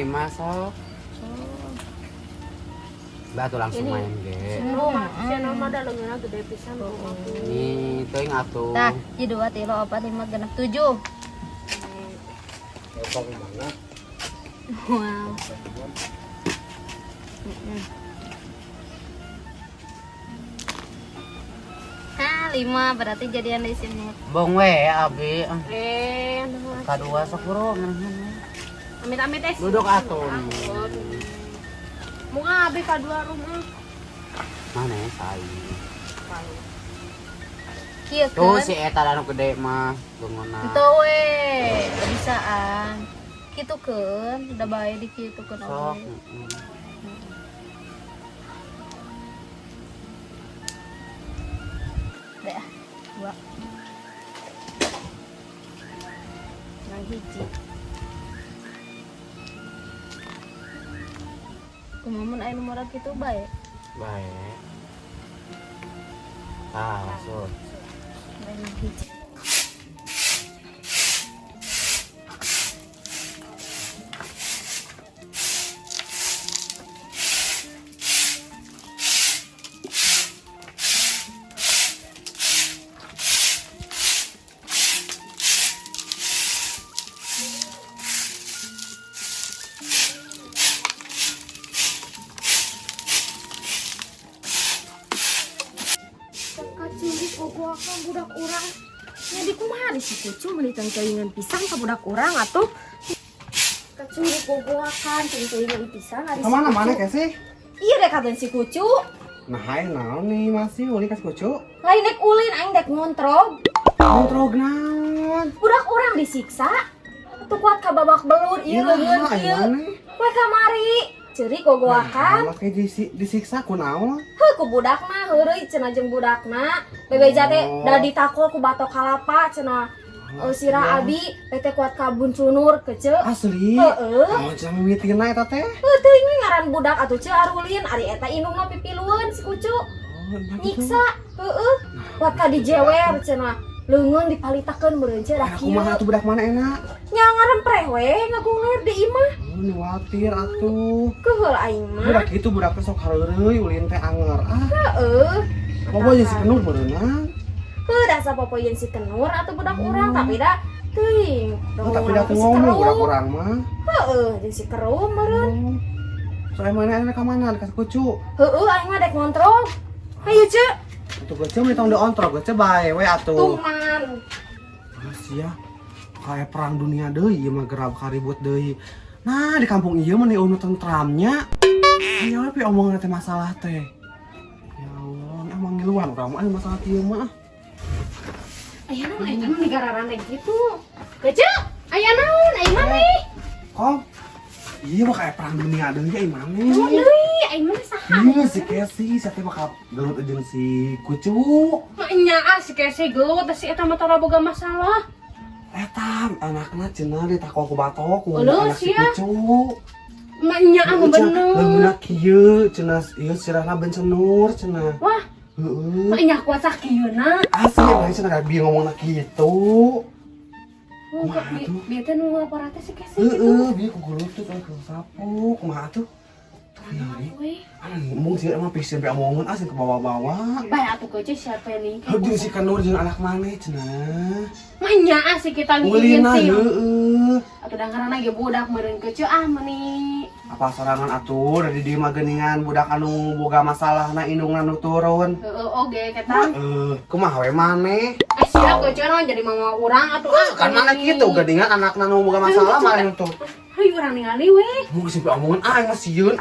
mah sok. Mbak tuh langsung main ge. Siapa nama ada lengan gede pisan. Nih, teuing atuh. Tah, 2, 3, 4, 5, 6, 7. Wow. Ah, 5 berarti jadian di sini. Bong we abi. Nah. K2 sok bro. Amit-amit Duduk atuh. Muka abi kadua rumah. Mana ya sai. Kieu Tuh kan. si eta anu gede mah bangunan. Itu we, bisaan. Kitu kan, udah bae di kitu kan. Sok. Deh, 2. Yang hiji. Kumamun aya nomor kitu bae. Baik. Ah, langsung. Yang hiji. Kacili kogoakan budak urang. Jadi kumaha di si kucu menitang keinginan pisang ke budak urang atuh. Kacili kogoakan keinginan pisang ari si Kemana kucu. mana sih? Iya deh kata si kucu. Nah, hai naon nih masih ulin kasih kucu. Lain dek ulin aing dek ngontrog. Kontrog naon? Budak urang disiksa. Tuh kuat ka babak belur ieu leungeun ieu. Kowe kamari. Ceuri kogoakan. Nah, kayak disiksa ku naon? Heuh ku budakna heureuy cenah jeung budakna. Bebeja teh Oh. da ditakol ku batok kalapa cenah. Sira abi PT kuat kabun cunur keceu. Asli. Heeh. Naon cenah mimitina eta teh? Teuing we ngaran budak atuh Ceu Arulin ari eta indungna pipilueun si kucu. Oh, nah gitu. Nyiksa. Heeh. Kuat ka dijewer cenah. Leungeun dipalitakeun meureun Ceu da Aku mah kieu. atuh budak mana enak? Nya ngarempre we ngagulir di imah. Oh, ni watir atuh. Keheul aing mah. Budak itu budak teh sok hareureui ulin teh anger. Ah, Heeh. bobo jeung si kenur berenang. Heuh da sapopoyeun si kenur atuh budak urang tapi da teuing. Oh, tapi dah ngomong budak urang mah. Heeh, jeung si kerum meureun. Soalnya mana enak ka mana kasih kucu. Heeh, aing mah dek ngontrol. Hayu Ceu. Itu gece mah tong diontrog gece bae we atuh. Tuman. Masih ya. Kayak perang dunia deui ieu mah gerab karibut deui. Nah, di kampung ieu mah anu tentramnya. Aya we omongan teh masalah teh. Ya Allah, emang ngiluan urang mah masalah ieu mah. Aya naon di gararan gitu. Kece, aya naon? Aya maneh? Kok? Iya mah kayak perang dunia deui ya imane. Oh, deui, aya maneh saha? Iya si Kesi, siapa bakal gelut jeung si Kucu. Nya si Kese gelut si eta mah tara boga masalah. Eta anakna cenah ditakol ku batok ku Uluh, anak si sia. Kucu. Nya anu bener. Leungeuna kieu cenah ieu sirahna bencenur cenah. Wah, Heeh. nya kuat sakieuna. Asli lain cenah bingung ngomongna kitu. Kumaha tuh? Dia teh nu lapor teh si Kese Heeh, gitu. bieu ku gelutut ku sapu. Kumaha tuh? Tuh nyari. We, Ngomong sih emang pisieun pe omongan asli ke bawah-bawah. bae atuh kece siapa nih? Jeung si Kanur jeung anak maneh cenah. Nya si kita Ulina ngintip. heeh. Atuh dangarana ge budak meureun kece meuni. Apa sorangan atuh dari dieu mah geuningan budak anu boga masalahna indungna nu turun. Heeh, oge kata. Kumaha we maneh? Sia kece naon jadi mama urang atuh Kan mana kitu geuningan anakna nu boga masalah mah nu tuh. Hayu urang ningali we. Mau sih omongan ngasieun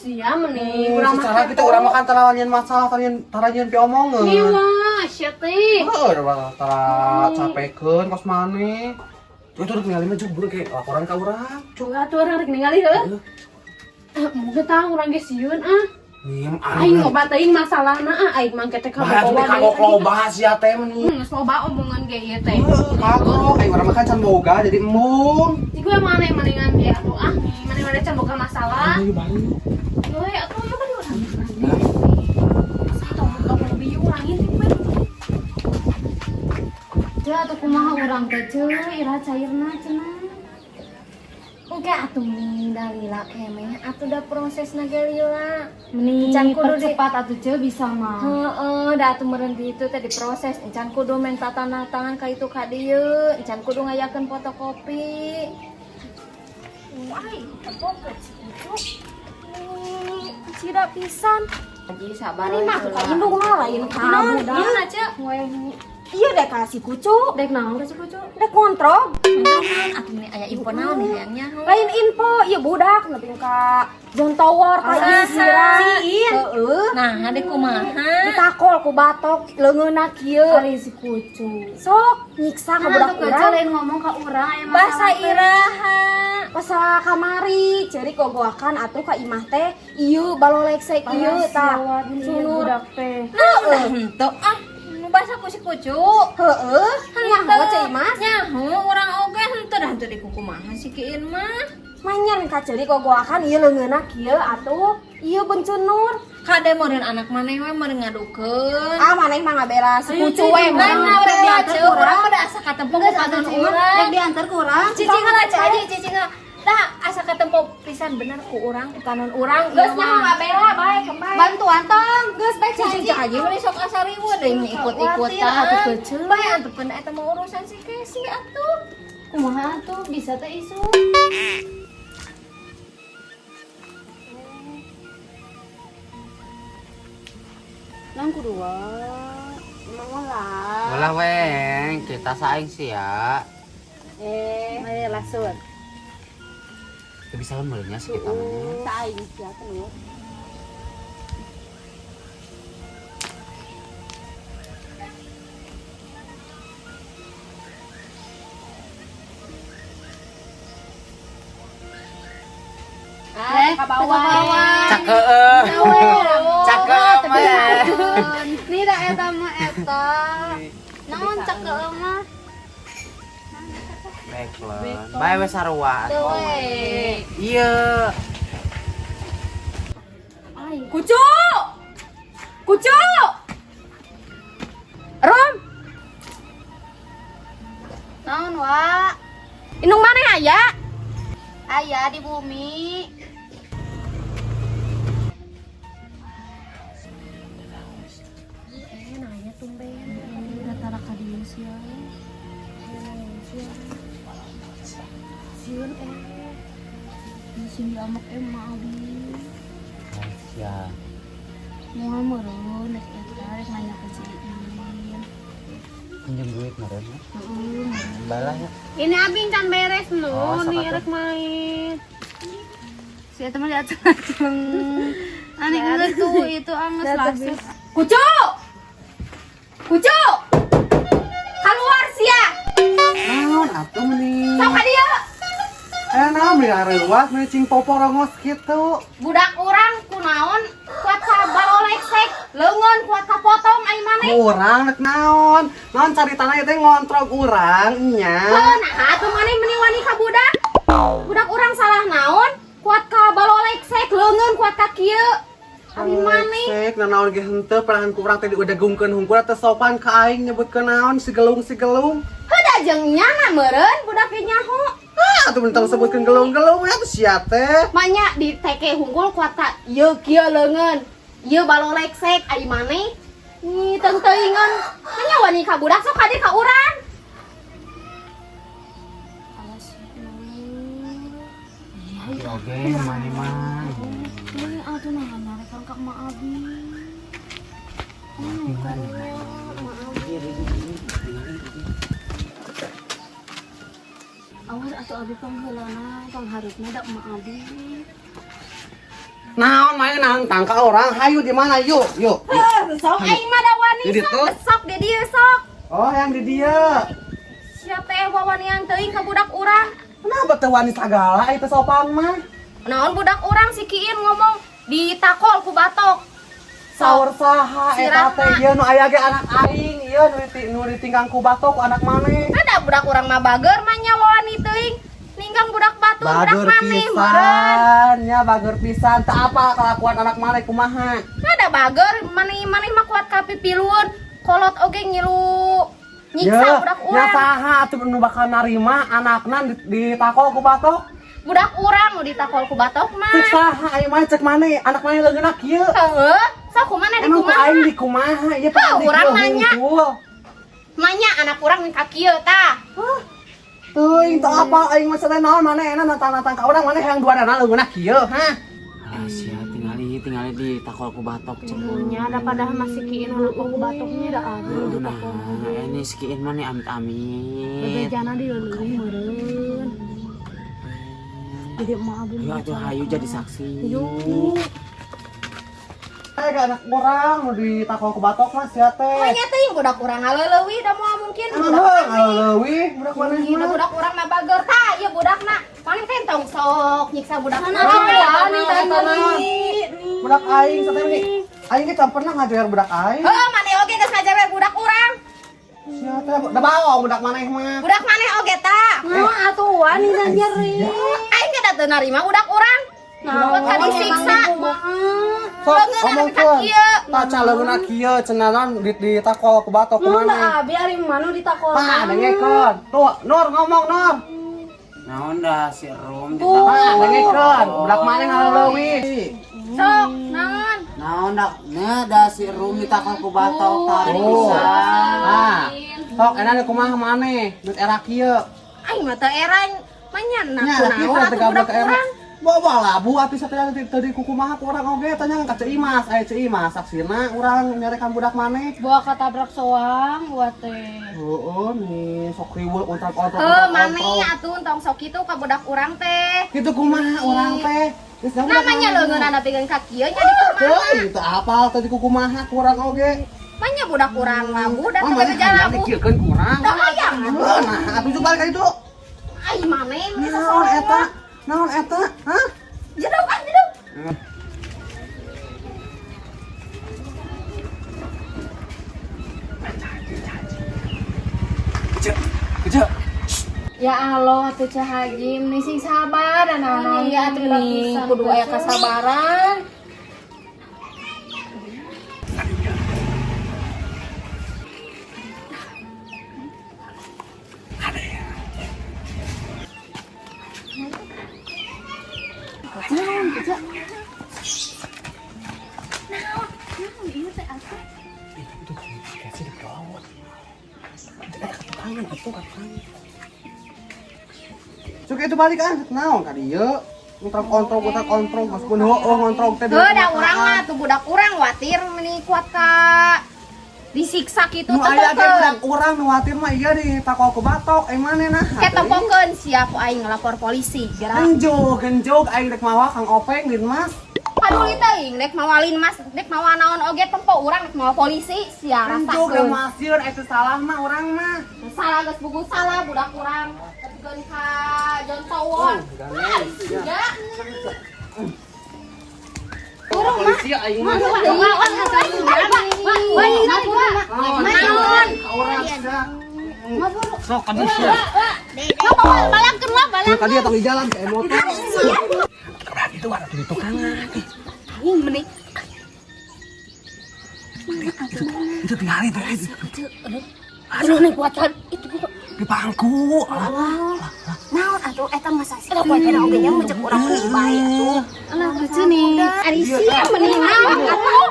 Sia meuni urang secara kita urang makan tarawanyan masalah tarawanyan pi omongan. Iwa, sia teh. Tara capekeun kos maneh. Itu udah ningali mah jubur kayak laporan ka urang. Coba atuh urang rek ningali heuh. Moga tah urang ge sieun Nim Aing loba teuing masalahna aing mah teh bahas kabogoh kagok loba sia teh meni. Geus loba omongan ge ieu teh. Kagok aing urang makan can boga jadi embung. Di gue mana maningan ge atuh mana can boga masalah. Ayo bari. Euy atuh ieu mah urang. Satu boga bieu urang intip we. Teu atuh kumaha urang teh ceuy ira cairna cenah. Enggak atuh mending dalila kemeh atuh da proses nagalila. Mending Encan kudu percepat atuh ce bisa mah. Heeh, da atuh meureun ditu teh diproses. Encan kudu minta tanda tangan ka itu ka dieu. Encan kudu ngayakeun fotokopi. Wah, kepopet si Ucuk. Cida pisan. Jadi sabar Ini mah ka indung mah lain kamu dah. Ieu na ce. Iya deh kasih kucuk. Dek naon kasih kucu? Dek kontrol. Atuh ini aya info naon nih hayangnya. Lain info, iya budak nepi ka John Tower ka ieu sirah. Heeh. Nah, adek kumaha? Ditakol ku batok leungeunna kieu. Ari si kucu. Sok nyiksa ka budak urang. lain ngomong ka urang aya Bahasa iraha. Pasal kamari, ceuri gogoakan atuh ka imah teh ieu balolek sek ieu tah. Sunur. budak teh. Heeh. Henteu ah, nu basa ku si kucu. Heeh. Nyaho cai Mas. Nyaho urang oge henteu dah henteu di kumaha si kiin mah. Manyan ka ceuri gogoakan ieu leungeunna kieu atuh. Ieu beuncenur. Kade meureun anak maneh we meureun ngadukeun. Ah maneh mah ngabela si kucu we Lain mah. ngabela ce urang udah asa katempo ku kanon urang. Rek diantar ku urang. Cici heula caji, cici heula. Dah asa katempo pisan bener ku urang ku kanon urang. Geus nyaho ngabela bae kembali. Bantuan tong. Geus bae Cici caji. caji meni sok asa riweuh deui ikut-ikutan. Atuh keuceul. Bae antepkeun eta mah urusan si Kesi atuh. Kumaha atuh bisa teh isu. Nang kedua, mau lah. Walah weng, kita saing sih ya. Ayo langsung. Bisa kan mulainya sih kita mah. Saing siapa nih? Ke bawah. Cakep. Cakep mah. Ini dah eta mah eta. Naon cakep mah? Backland. Bae we sarua. Teu we. Iya. Kucu! Kucu! Rom, Naon wa? indung mana aya? Aya di bumi. Nanya tumben. Datara ka dieu sia. Sieun Sing diamak emang abi. Ya. Moal meureun rek eta rek nanya ka si Iin. Pinjam duit meureun ya. Heeh. Balah ya. Ini abing can beres lu, Oh, nih sakatu. rek main. Si eta mah diaceng-aceng. Ani geus tuh itu anges langsung. Kucu! Kucu! Keluar sia! Naon atuh meni? Sok ka dieu. Naon meni areuwas meni cing popo rongos kitu. Budak urang kunaon kuat ka balolek sek, leungeun kuat ka potong ai maneh. Urang rek naon? Naon caritana teh ngontrol urang nya. Nah, atuh maneh meni wani ka budak. Budak urang salah naon? Kuat ka balolek sek, leungeun kuat ka kieu. Abi maneh. Sek naon ge henteu perahan ku urang teh udah gungkeun hungkul teh sopan ka aing nyebutkeun naon sigelung. Heuda jeung nyana meureun budak ge nyaho. Ah, atuh mentang sebutkeun gelung ya teh sia teh. Manya di teke hungkul kuat ka ieu kieu leungeun. Ieu balolek sek ai maneh. Ih, teuing-teuingan. Manya wani ka budak sok ka dieu ka urang. Oke, mani mah. Ini atuh nah rek ka ma abi. Awas atuh abi pangheulana, pangharupna da ma abi. Naon main nantang ka orang, hayu di mana yuk. Sok aing mah da wani Di ditu? sok di dieu sok. Oh, yang di dia. Sia teh wawanian teuing ka budak urang. Kenapa teh wani sagala itu sopan mah? Naon budak urang si Kiin ngomong ditakol ku batok. Saur saha eta teh ieu nu aya ge anak aing, ieu nu ditinggang ku batok ku anak maneh. Ada budak urang mah bager mah nya wawani teuing. Ninggang budak batu budak Bager maneh meureun. pisan, ya bager pisan. Teu apa kelakuan anak maneh kumaha? Ada bager maneh mah kuat ka pipilueun. Kolot oge ngilu nyiksa budak nya urang. saha atuh nu bakal narima anakna ditakol ku batok? Budak urang nu ditakol ku batok mah. Cek saha aing mah cek maneh anak maneh leungeunna kieu. Heueuh, sok kumaha di Emang ku kumaha? aing di kumaha ieu Tah, urang nanya. nanya. Manya anak urang ka kieu tah. Teuing teu apa aing mah sadaya naon maneh nantang-nantang ka urang maneh hayang duadana leungeunna kieu hah. Rahasia tinggali di takol ku batok Nya ada pada masih kiin anak ku batoknya da ada. Nah, ini sekian mah nih amit-amit. Bebejana di leuleung meureun. Jadi emak abis. Ayo atuh hayu jadi saksi. Yuk. Anak urang nu ditakol ku batok mah sia teh. Manya teh budak urang ngaleuleui da moal mungkin. Emang heung ngaleuwi budak maneh Ini mah. budak urang mah bager tah, ieu budakna. Paling teh tong sok nyiksa budak urang. Budak aing sateh nih. Aing ge can pernah ngajar budak aing. Heuh, maneh oge geus ngajar budak urang. Sia teh da bawa budak maneh mah. Budak maneh oge tah. Naon atuh wani ngajar deui. Aing ge da teu narima budak urang. Buat ka disiksa. Sok omongkeun. kieu. Tak caleuna kieu cenah naon ditakol ku batok ku Mun maneh. da abi ari manu ditakol. Pak, dengekeun. Tuh, Nur ngomong, Nur. Naon dah si Rum Pak, dengekeun. Budak maneh ngaleuwi. Sok, naon? Naon dah si Rum ditakol ku batok tadi Oh. bisa. Ah. Sok enak kumaha maneh? Dut era kieu. Aing mah teu erang. Manyan Nya, naon kieu atuh teh gablek budak era. urang. Bawa labu atuh sateunya tadi kumaha ku urang oge tanya ka Ceu Imas, aya Ceu Imas saksina urang nyarekan budak maneh. Bawa katabrak soang buat teh. Heueuh nih sok riweuh ontrak-ontrak. Heuh, maneh atuh tong sok kitu ka budak urang teh. Kitu kumaha urang teh? Geus dah budak Namanya maneh. leungeunana pikeun ka kieu nya di kumaha. Teuing teu apal tadi ku kumaha ku urang oge. Manya budak urang labu da teu Maneh bebeja hayang labu. dikieulkeun ku urang. Da hayang. Nah, atuh coba ka itu. Ai maneh bisa Naon eta? Naon eta? Hah? Jeduk kan jeduk. Kecil. Ya Allah tuh Cah Haji nih sing sabar dan naon Iya, atuh nih bagusan, kudu aya kasabaran. Cuk itu balik kan, naon ka dieu? Kontrol, meskipun ngontrol teh. Heuh, da urang mah tuh budak urang watir meni kuat ka disiksa kitu Nu aya ge budak tempokeun. urang nu watir mah ieu ditakol ku batok, manehna. Ke tempokeun siap aing ngelapor polisi. Gerak. Genjog aing rek mawa Kang Openg din Mas. Paduli teuing dek mawalin mas, dek mawa naon oge tempo urang dek mawa polisi sia Genjog rasakeun. masieun eta salah mah urang mah. Salah geus buku salah budak urang. Ketukeun ka John Towon. Ya. Polisi aing mah. Lawan atuh. Wah, naon? Urang sia. Sok kan bisa. Balangkeun wah, balang. Ka dieu tong di jalan kayak motor. Itu ada di tukangan. Aing meni. Itu tinggal itu. Aduh nih kuatan itu Di pangku. naon atuh eta mah sasi. Eta kuat pena oge nya mejek urang meni bae atuh. Alah lucu nih. Ari sia meni naon atuh.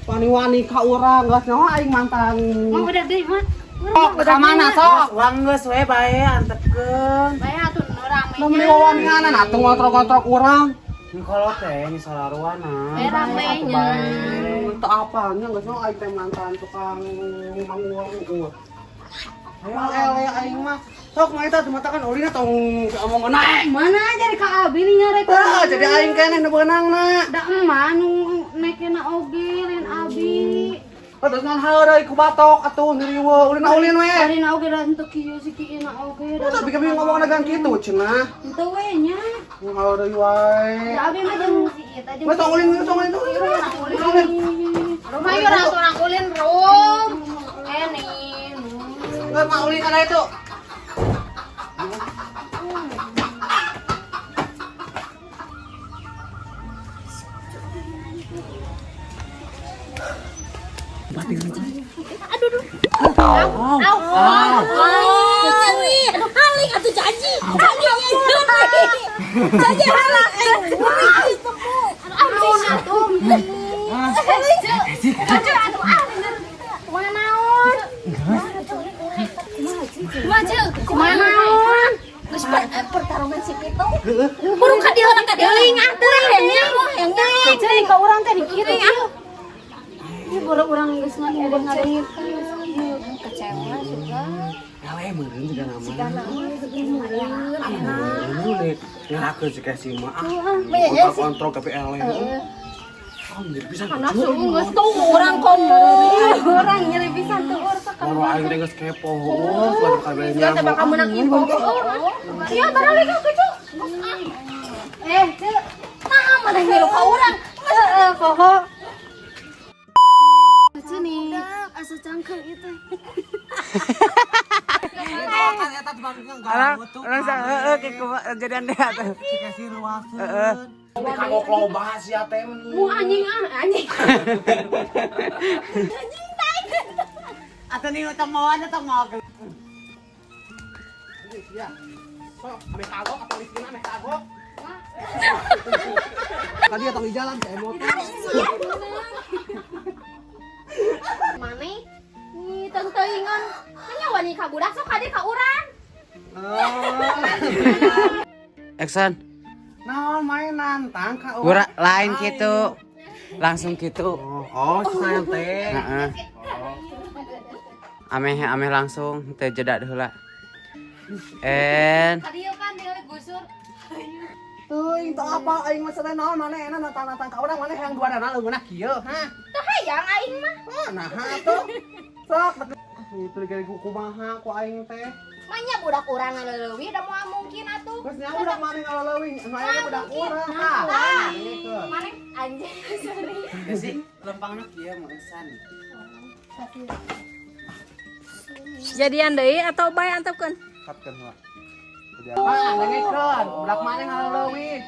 Wani-wani ka urang, geus nyawa aing mantan. Mau bedak deui mah. Ka mana sok? Urang geus we bae antepkeun. Bae atuh nu rame. Mun meuli wawaninganan atuh ngotrok-ngotrok urang. Ini kalau teh ini salaruana. Ramenya. Teu apalnya geus nyawa aing teh mantan tukang manguang. Ayo ele aing mah. Sok mah eta dimatakan ulina tong omongan naik. Mana jadi ka abi nih nyarek. Ah, jadi aing keneh nu beunangna. Da emah nu nekena oge lain abi. Terus ngan haeureui ku batok atuh ngiriweuh ulin we. Ari na oge da henteu kieu si kieu na oge. Tapi kami ngomongna gan kitu cenah. Henteu we nya. Haeureui wae. Da abi mah jeung si eta jeung. Tong ulin tuh. Rumah yur atuh urang ulin rum. Eni. Enggak mau ulin ada itu. Aduh, haling atuh janji. Janji halang. Manaon? Geus pertarungan si Pitu. Burung ka dieu ka deuing atuh yang Jadi ka urang teh dikitu ieu. Ieu urang geus ngadengerin kecewa suka. Ele meureun juga nama. Meureun ngarakeun si Casey mah. Kontrol tapi ele. Jadi bisa anak suruh geus tuh urang komo. Urang nyeri pisan tuh kalau aing teh geus kepo heuh lagi kabehnya. Coba kamu nak info. Iya, barang lagi cucu. Cek. Nah, mana ngilu ka urang. Poho. Lucu nih. Asa cangkel itu. Orang kejadian deh atuh. Si Casey ruaseun. Kanggo loba sia teh. Mu anjing anjing. Atuh nih temuan atau mau. Ya. Sok, ame kagok atau miskin ame kagok. Tadi atau di jalan saya motor. Mane? Nih tenteuingan. Nya wani ka budak sok kade ka urang. Eksan, Naon mainan tangka gua lain gitu. Langsung gitu. Oh, sayang teh. Heeh. Ameh langsung teh jeda heula. Tadi yuk kan dia gusur. Teuing teu apa aing mah sadaya naon manehna natang-natang ka urang maneh yang duadana leungeunna kieu, ha? Teu hayang aing mah. Nah, atuh. Sok, itu dikira kumaha ku aing teh. Manya budak urang ngaleuleui da moal mungkin atuh. Geus nya budak maneh ngaleuleui, anu aya budak urang. Ah, mane anjing sorry. Sih, lempangna kieu meusan. Jadian deui atau bae antepkeun? Katkeun heula. Pak, dengekeun, budak maneh ngaleuleui.